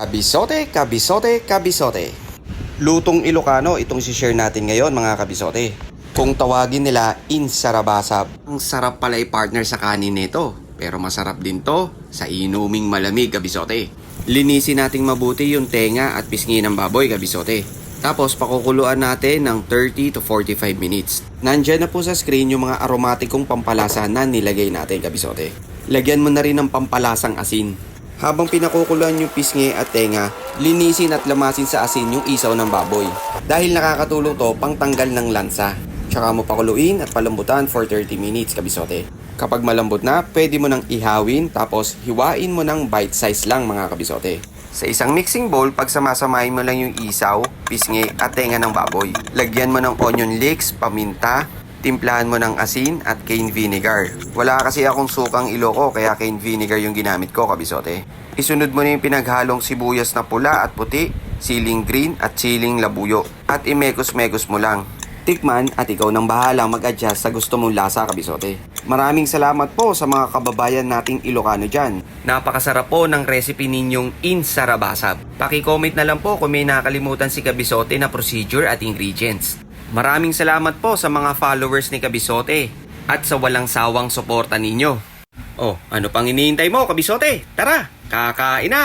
Kabisote, kabisote, kabisote. Lutong Ilocano itong si-share natin ngayon mga kabisote. Kung tawagin nila insarabasab. Ang sarap pala i-partner sa kanin nito. Pero masarap din to sa inuming malamig kabisote. Linisin nating mabuti yung tenga at pisngi ng baboy kabisote. Tapos pakukuluan natin ng 30 to 45 minutes. Nandyan na po sa screen yung mga aromatikong pampalasa na nilagay natin kabisote. Lagyan mo na rin ng pampalasang asin. Habang pinakukuluan yung pisngi at tenga, linisin at lamasin sa asin yung isaw ng baboy. Dahil nakakatulong to pang tanggal ng lansa. Tsaka mo pakuluin at palambutan for 30 minutes kabisote. Kapag malambot na, pwede mo nang ihawin tapos hiwain mo ng bite size lang mga kabisote. Sa isang mixing bowl, pagsamasamahin mo lang yung isaw, pisngi at tenga ng baboy. Lagyan mo ng onion leeks, paminta, timplahan mo ng asin at cane vinegar. Wala kasi akong sukang Iloco kaya cane vinegar yung ginamit ko kabisote. Isunod mo na yung pinaghalong sibuyas na pula at puti, siling green at siling labuyo. At imekos-mekos mo lang. Tikman at ikaw nang bahalang mag-adjust sa gusto mong lasa kabisote. Maraming salamat po sa mga kababayan nating Ilocano dyan. Napakasarap po ng recipe ninyong insarabasab. Paki-comment na lang po kung may nakalimutan si kabisote na procedure at ingredients. Maraming salamat po sa mga followers ni Kabisote at sa walang sawang suporta ninyo. Oh, ano pang iniintay mo, Kabisote? Tara, kakain na!